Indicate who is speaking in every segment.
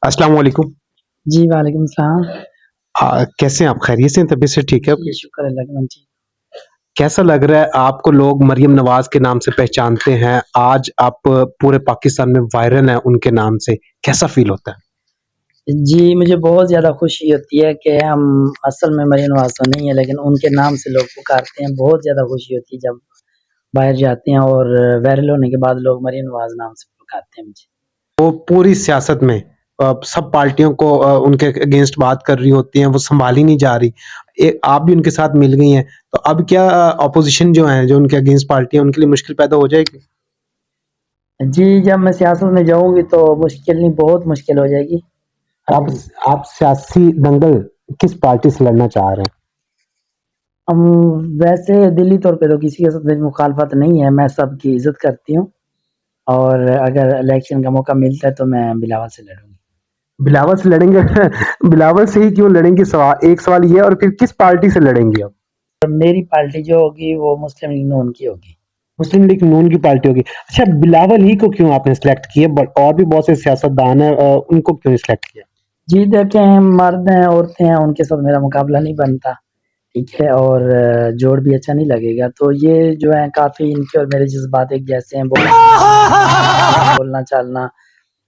Speaker 1: अस्सलाम वालेकुम।
Speaker 2: जी, वालेकुम सलाम।
Speaker 1: कैसे हैं आप? खैरियत से हैं? तबीयत से ठीक है
Speaker 2: जी,
Speaker 1: आपकी?
Speaker 2: शुक्र अल्लाह का, मैं ठीक।
Speaker 1: कैसा लग रहा है आपको लोग मरियम नवाज़ के नाम से पहचानते हैं, आज आप पूरे पाकिस्तान में वायरल हैं उनके नाम से, कैसा फ़ील होता है?
Speaker 2: जी, मुझे बहुत ज़्यादा खुशी होती है कि हम असल में मरीम नवाज़ तो नहीं है, लेकिन उनके नाम से लोग पुकारते हैं। बहुत ज़्यादा खुशी होती है जब बाहर जाते हैं और वायरल होने के बाद लोग मरीम नवाज़ नाम से पुकारते हैं मुझे।
Speaker 1: वो पूरी सियासत में सब पार्टियों को उनके अगेंस्ट बात कर रही होती हैं, वो सँभाली नहीं जा रही। आप भी उनके साथ मिल गई हैं, तो अब क्या ऑपोज़िशन जो है, जो उनके अगेंस्ट पार्टी है, उनके लिए मुश्किल पैदा हो जाएगी?
Speaker 2: जी, जब मैं सियासत में जाऊँगी तो मुश्किल नहीं, बहुत मुश्किल हो जाएगी।
Speaker 1: आप
Speaker 2: अभी
Speaker 1: आप सियासी दंगल किस पार्टी से लड़ना चाह रहे हैं?
Speaker 2: हम वैसे दिली तौर पे तो किसी के साथ मेरी मुखालफत नहीं है, मैं सबकी इज़्ज़त करती हूँ और अगर इलेक्शन का मौका मिलता है तो मैं बिलावल से लड़ूँगी।
Speaker 1: बिलावल से लड़ेंगे बिलावल से ही क्यों लड़ेंगे? एक सवाल ये है और फिर किस पार्टी से लड़ेंगे आप?
Speaker 2: मेरी पार्टी जो होगी वो मुस्लिम लीग नून की होगी।
Speaker 1: मुस्लिम लीग नून की पार्टी होगी। अच्छा, बिलावल ही को क्यों आपने सिलेक्ट किया? बट और भी बहुत से सियासतदान हैं, उनको क्यों सिलेक्ट किया?
Speaker 2: जी, देखें मर्द हैं, औरतें हैं, उनके साथ मेरा मुकाबला नहीं बनता, ठीक है? और जोड़ भी अच्छा नहीं लगेगा, तो ये जो है काफ़ी इनके और मेरे जज़्बात एक जैसे हैं, बोलना चालना,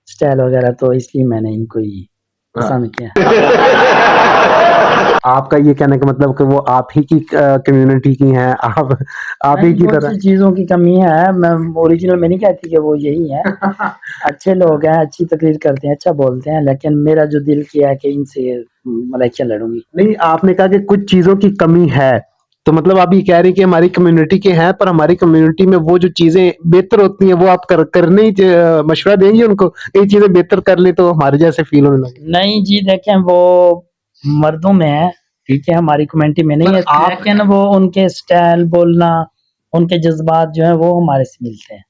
Speaker 2: स्टाइल वगैरह, तो इसलिए मैंने इनको ही पसंद किया।
Speaker 1: आपका ये कहने का मतलब कि वो आप ही की कम्युनिटी की हैं, आप ही
Speaker 2: नहीं,
Speaker 1: की
Speaker 2: बहुत
Speaker 1: तरह।
Speaker 2: सी चीज़ों की कमी है, मैं ओरिजिनल में नहीं कहती कि वो यही हैं। अच्छे लोग हैं, अच्छी तकरीर करते हैं, अच्छा बोलते हैं, लेकिन मेरा जो दिल किया है कि इनसे इलेक्शन लड़ूँगी।
Speaker 1: नहीं, आपने कहा कि कुछ चीज़ों की कमी है, तो मतलब आप ये कह रहे हैं कि हमारी कम्युनिटी के हैं, पर हमारी कम्युनिटी में वो जो चीज़ें बेहतर होती हैं, वो आप करने ही मशवरा देंगे उनको? ये चीज़ें बेहतर कर लें तो हमारे जैसे फ़ील होने लगे।
Speaker 2: नहीं जी, देखें वो मर्दों में है, ठीक है? हमारी कम्युनिटी में नहीं
Speaker 1: पर
Speaker 2: है,
Speaker 1: आप
Speaker 2: लेकिन वो उनके स्टाइल, बोलना, उनके जज़्बात जो हैं वो हमारे से मिलते हैं।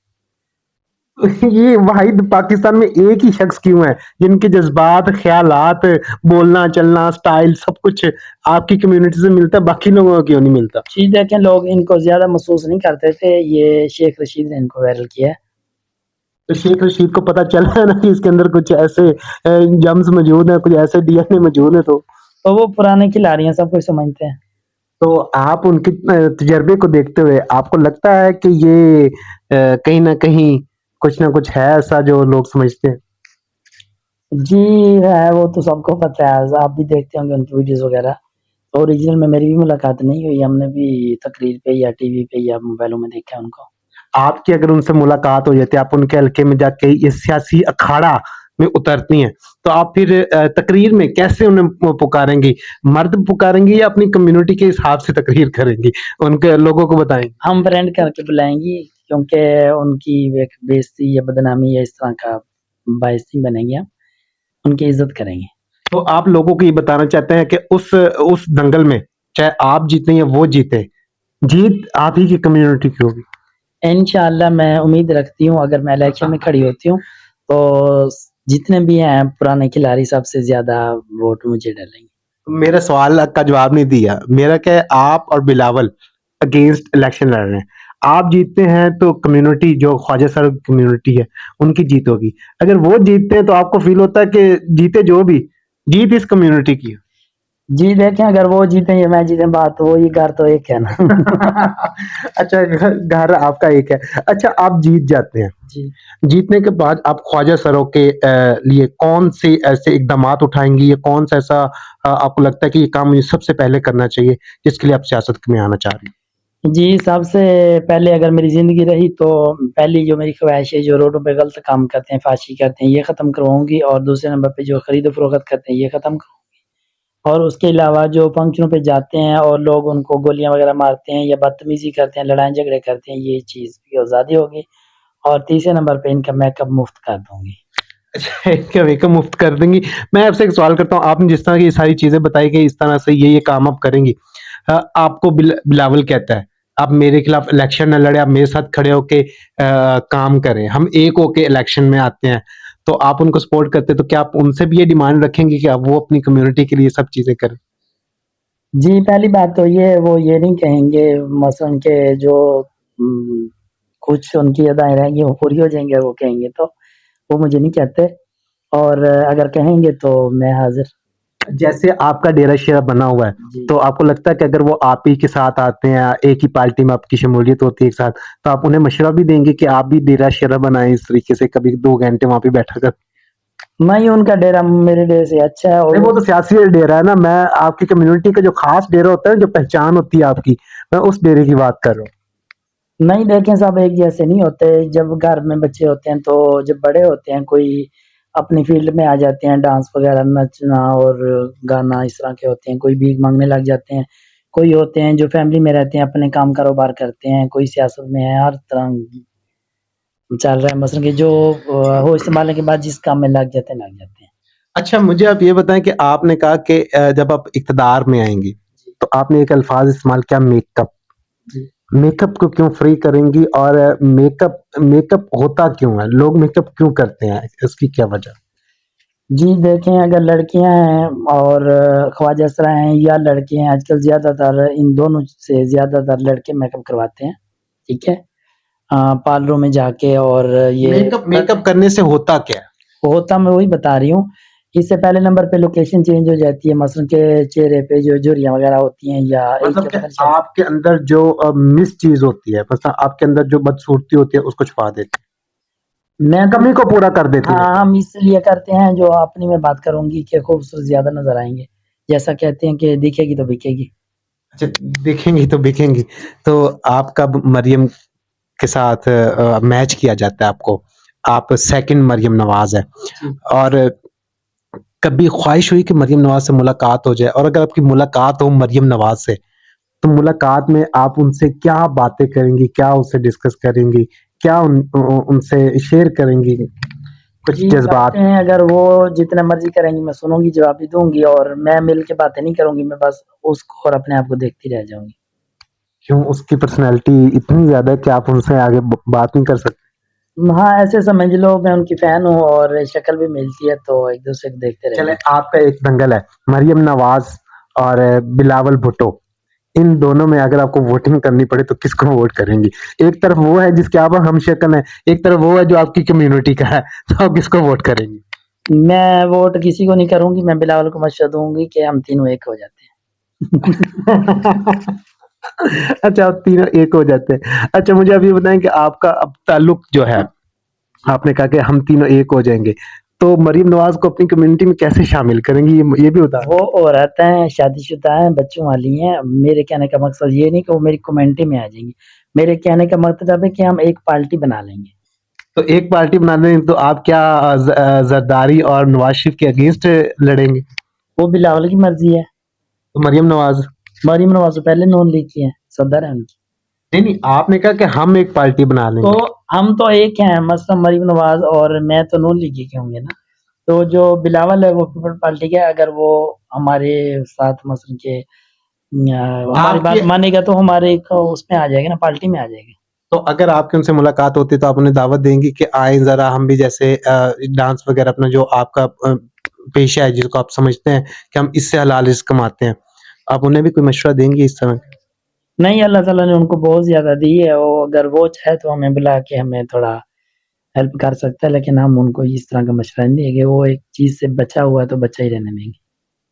Speaker 1: ये वाहिद पाकिस्तान में एक ही शख्स क्यों है जिनके जज्बात, ख्यालात, बोलना चलना, स्टाइल सब कुछ आपकी कम्युनिटी से मिलता है, बाकी लोगों को क्यों नहीं मिलता?
Speaker 2: जी, देखें लोग इनको ज़्यादा महसूस नहीं करते थे, ये शेख रशीद ने इनको वायरल किया है।
Speaker 1: तो शेख रशीद को पता चला है ना कि इसके अंदर कुछ ऐसे जम्स मौजूद हैं, कुछ ऐसे डीएनए मौजूद है,
Speaker 2: तो वो पुराने खिलाड़ी हैं, सब कुछ समझते हैं।
Speaker 1: तो आप उनके तजर्बे को देखते हुए आपको लगता है कि ये कहीं न कहीं कुछ न कुछ है ऐसा जो लोग समझते हैं?
Speaker 2: जी, है, वो तो सबको पता है, आप भी देखते होंगे उनकी वीडियोज़ वगैरह। ओरिजिनल में मेरी भी मुलाकात नहीं हुई, हमने भी तकरीर पे या टीवी पे या मोबाइलों में देखा है उनको।
Speaker 1: आपकी अगर उनसे मुलाकात हो जाती है, आप उनके हल्के में जाके ये सियासी अखाड़ा में उतरती हैं, तो आप फिर तकरीर में कैसे उन्हें पुकारेंगी? मर्द पुकारेंगी या अपनी कम्युनिटी के हिसाब से तकरीर करेंगी? उनके लोगों को बताएँगी?
Speaker 2: हम फ्रेंड करके बुलाएँगी, क्योंकि उनकी एक बेइज़्ज़ती या बदनामी या इस तरह का बाइस नहीं बनेंगे हम, उनकी इज़्ज़त करेंगे।
Speaker 1: तो आप लोगों को ये बताना चाहते हैं कि उस दंगल में चाहे आप जीतें या वो जीते, जीत आप ही की कम्युनिटी की होगी।
Speaker 2: इंशाअल्लाह मैं उम्मीद रखती हूँ अगर मैं इलेक्शन में खड़ी होती हूँ, तो जितने भी हैं पुराने खिलाड़ी सबसे ज़्यादा वोट मुझे डलेंगे।
Speaker 1: मेरा सवाल का जवाब नहीं दिया। मेरा क्या है, आप और बिलावल अगेंस्ट इलेक्शन लड़ रहे हैं। आप जीतते हैं तो कम्युनिटी जो ख्वाजा सर कम्युनिटी है, उनकी जीत होगी। अगर वो जीतते हैं तो आपको फ़ील होता है कि जीते जो भी, जीत इस कम्युनिटी की है।
Speaker 2: जी, देखें अगर वो जीतें या मैं जीतें बात तो वही, घर तो एक है ना।
Speaker 1: अच्छा, घर आपका एक है। अच्छा, आप जीत जाते हैं।
Speaker 2: जी।
Speaker 1: जीतने के बाद आप ख्वाजा सरों के लिए कौन से ऐसे इक़दामात उठाएँगी या कौन-सा ऐसा आपको लगता है कि ये काम मुझे सबसे पहले करना चाहिए, जिसके लिए आप सियासत में आना चाह रही हैं?
Speaker 2: जी, सबसे पहले अगर मेरी ज़िंदगी रही तो पहली जो मेरी ख़्वाहिश है, जो रोडों पे गलत काम करते हैं, फाशी करते हैं, ये ख़त्म करवाऊँगी और दूसरे नंबर पे जो ख़रीद-फ़रोख्त करते हैं, ये ख़त्म और उसके अलावा जो फंक्शनों पे जाते हैं और लोग उनको गोलियाँ वग़ैरह मारते हैं या बदतमीज़ी करते हैं, लड़ाई-झगड़े करते हैं, ये चीज़ की आज़ादी होगी और तीसरे नंबर पे इनका मेकअप मुफ़्त कर दूँगी।
Speaker 1: अच्छा, इनका मेकअप मुफ़्त कर देंगी। मैं आपसे एक सवाल करता हूँ, आपने जिस तरह की ये सारी चीज़ें बताई कि इस तरह से ये काम आप करेंगी। आपको बिलावल कहता है, आप मेरे खिलाफ इलेक्शन ना लड़ें, आप मेरे साथ खड़े होके काम करें, हम एक होके इलेक्शन में आते हैं। तो आप उनको सपोर्ट करते हैं, तो क्या आप उनसे भी ये डिमांड रखेंगे कि अब वो अपनी कम्युनिटी के लिए सब चीज़ें करें?
Speaker 2: जी, पहली बात तो ये वो ये नहीं कहेंगे मसलन के जो उम, कुछ उनकी अदाएँ रहेंगी वो पूरी हो जाएँगी और वो कहेंगे तो, वो मुझे नहीं कहते اور اگر کہیں گے تو میں حاضر.
Speaker 1: جیسے آپ کا ڈیرا شیرا بنا ہوا ہے
Speaker 2: جی
Speaker 1: تو آپ کو لگتا ہے کہ اگر وہ آپ ہی کے ساتھ آتے ہیں ایک ہی پارٹی میں آپ کی شمولیت ہوتی ہے ایک ساتھ تو آپ انہیں مشورہ بھی دیں گے کہ آپ بھی ڈیرا شیرا بنائیں اس طریقے سے کبھی 2 گھنٹے وہاں پہ بیٹھا کر.
Speaker 2: نہیں ان کا ڈیرا میرے ڈیرے سے اچھا ہے. اور
Speaker 1: نہیں وہ تو سیاسی ڈیرا ہے نا, میں آپ کی کمیونٹی کا جو خاص ڈیرا ہوتا ہے جو پہچان ہوتی ہے آپ کی, میں اس ڈیرے کی بات کر رہا ہوں.
Speaker 2: نہیں دیکھیں صاحب ایک جیسے نہیں ہوتے. جب گھر میں بچے ہوتے ہیں تو جب بڑے ہوتے ہیں کوئی اپنی فیلڈ میں آ جاتے ہیں, ڈانس وغیرہ نچنا اور گانا اس طرح کے ہوتے ہیں, کوئی بھیک مانگنے لگ جاتے ہیں, کوئی ہوتے ہیں جو فیملی میں رہتے ہیں اپنے کام کاروبار کرتے ہیں, کوئی سیاست میں ہے, ہر طرح چل رہا ہے. مثلا کہ جو ہوش سنبھالنے کے بعد جس کام میں لگ جاتے ہیں.
Speaker 1: اچھا مجھے آپ یہ بتائیں کہ آپ نے کہا کہ جب آپ اقتدار میں آئیں گے تو آپ نے ایک الفاظ استعمال کیا, میک اپ. میک اپ کو کیوں فری کریں گی اور میک اپ ہوتا کیوں ہے, لوگ میک اپ کیوں کرتے ہیں, اس کی کیا وجہ؟
Speaker 2: جی دیکھیں اگر لڑکیاں ہیں اور خواجہ اسرا ہیں یا لڑکے ہیں, آج کل زیادہ تر ان دونوں سے زیادہ تر لڑکے میک اپ کرواتے ہیں. ٹھیک ہے, پارلروں میں جا کے. اور یہ
Speaker 1: میک اپ کرنے سے ہوتا کیا ہے؟
Speaker 2: ہوتا میں وہی بتا رہی ہوں. اس سے پہلے نمبر پہ لوکیشن چینج ہو جاتی ہے, مثلا کہ چہرے پہ جو جھریاں وغیرہ ہوتی ہیں یا
Speaker 1: مطلب کہ آپ کے اندر جو مس چیز ہوتی ہے, مثلا آپ کے اندر جو بدصورتی ہوتی ہے اس کو چھپا دیتے ہیں,
Speaker 2: میں
Speaker 1: کمی کو پورا کر دیتی ہے.
Speaker 2: ہاں ہم اس لیے کرتے ہیں جو اپنی میں بات کروں گی کہ خوبصورت زیادہ نظر آئیں گے. جیسا کہتے ہیں کہ دکھے گی تو بکے گی.
Speaker 1: اچھا دیکھیں گی تو بکیں گی. تو آپ کا مریم کے ساتھ میچ کیا جاتا ہے آپ کو, آپ سیکنڈ مریم نواز ہے, اور کبھی خواہش ہوئی کہ مریم نواز سے ملاقات ہو جائے, اور اگر آپ کی ملاقات ہو مریم نواز سے تو ملاقات میں آپ ان سے کیا باتیں کریں گی, کیا اسے ڈسکس کریں گی, کیا ان سے شیئر کریں گی کچھ
Speaker 2: جی
Speaker 1: جذبات؟
Speaker 2: باتیں اگر وہ جتنا مرضی کریں گی میں سنوں گی, جواب بھی دوں گی, اور میں مل کے باتیں نہیں کروں گی, میں بس اس کو اور اپنے آپ کو دیکھتی رہ جاؤں گی.
Speaker 1: کیوں, اس کی پرسنالٹی اتنی زیادہ ہے کہ آپ ان سے آگے بات نہیں کر سکتے؟
Speaker 2: ہاں ایسے سمجھ لو, میں ان کی فین ہوں اور شکل بھی ملتی ہے تو ایک دوسرے کو دیکھتے رہ
Speaker 1: چلے
Speaker 2: جاتے ہیں.
Speaker 1: آپ کا ایک دنگل ہے, مریم نواز اور بلاول بھٹو, ان دونوں میں اگر آپ کو ووٹنگ کرنی پڑے تو کس کو ووٹ کریں گی؟ ایک طرف وہ ہے جس کے آپ ہم شکل ہیں, ایک طرف وہ ہے جو آپ کی کمیونٹی کا ہے, تو آپ کس کو ووٹ کریں گی؟
Speaker 2: میں ووٹ کسی کو نہیں کروں گی, میں بلاول کو مشورہ دوں گی کہ ہم تینوں ایک ہو جاتے ہیں.
Speaker 1: اچھا آپ تینوں ایک ہو جاتے ہیں. اچھا مجھے اب یہ بتائیں کہ آپ کا اب تعلق جو ہے, آپ نے کہا کہ ہم تینوں ایک ہو جائیں گے, تو مریم نواز کو اپنی کمیونٹی میں کیسے شامل کریں گی, یہ بھی بتا.
Speaker 2: وہ عورت ہیں, شادی شدہ ہیں, بچوں والی ہیں. میرے کہنے کا مقصد یہ نہیں کہ وہ میری کمیونٹی میں آ جائیں گی, میرے کہنے کا مطلب ہے کہ ہم ایک پارٹی بنا لیں گے.
Speaker 1: تو ایک پارٹی بنانے تو آپ کیا زرداری اور نواز شریف کے اگینسٹ لڑیں گے؟
Speaker 2: وہ بلاول کی مرضی ہے.
Speaker 1: تو مریم نواز
Speaker 2: پہلے نون لیگ کی ہیں, صدر ہیں ان کی.
Speaker 1: نہیں آپ نے کہا کہ ہم ایک پارٹی بنا لیں
Speaker 2: تو
Speaker 1: گے.
Speaker 2: ہم تو ایک ہیں, مثلا مریم نواز اور میں تو نون لیگ کے ہوں گے نا. تو جو بلاول ہے وہ پیپل پارٹی کا, اگر وہ ہمارے ساتھ مثلا کہ ہماری بات مانے گا تو ہمارے اس میں آ جائے گا نا, پارٹی میں آ جائے گا.
Speaker 1: تو اگر آپ کی ان سے ملاقات ہوتی تو آپ انہیں دعوت دیں گی کہ آئیں ذرا ہم بھی جیسے ڈانس وغیرہ اپنا جو آپ کا پیشہ ہے جس کو آپ سمجھتے ہیں کہ ہم اس سے حلال رزق کماتے ہیں, آپ انہیں بھی کوئی مشورہ دیں گے اس طرح؟
Speaker 2: نہیں, اللہ تعالیٰ نے ان کو بہت زیادہ دی ہے, اگر وہ چاہے تو ہمیں بلا کے ہمیں تھوڑا ہیلپ کر سکتا ہے, لیکن ہم ان کو اس طرح کا مشورہ نہیں دیں گے. وہ ایک چیز سے بچا ہوا ہے تو بچا ہی رہنے دیں گے.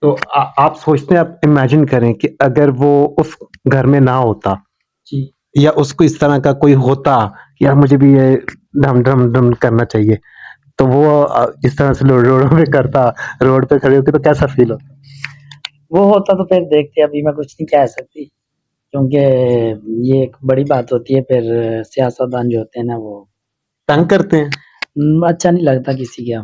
Speaker 1: تو آپ سوچتے ہیں, آپ امیجن کریں کہ اگر وہ اس گھر میں نہ ہوتا,
Speaker 2: جی
Speaker 1: یا اس کو اس طرح کا کوئی ہوتا کہ یار مجھے بھی یہ ڈھم ڈھم ڈھم کرنا چاہیے, تو وہ اس طرح سے روڈوں پہ کرتا, روڈ پہ کھڑے ہو کے, تو کیسا فیل ہوتا؟
Speaker 2: وہ ہوتا تو پھر دیکھتے, ابھی میں کچھ نہیں کہہ سکتی کیونکہ یہ ایک بڑی بات ہوتی ہے. پھر سیاستدان جو ہوتے ہیں نا وہ
Speaker 1: تنگ کرتے ہیں.
Speaker 2: اچھا نہیں لگتا کسی کا.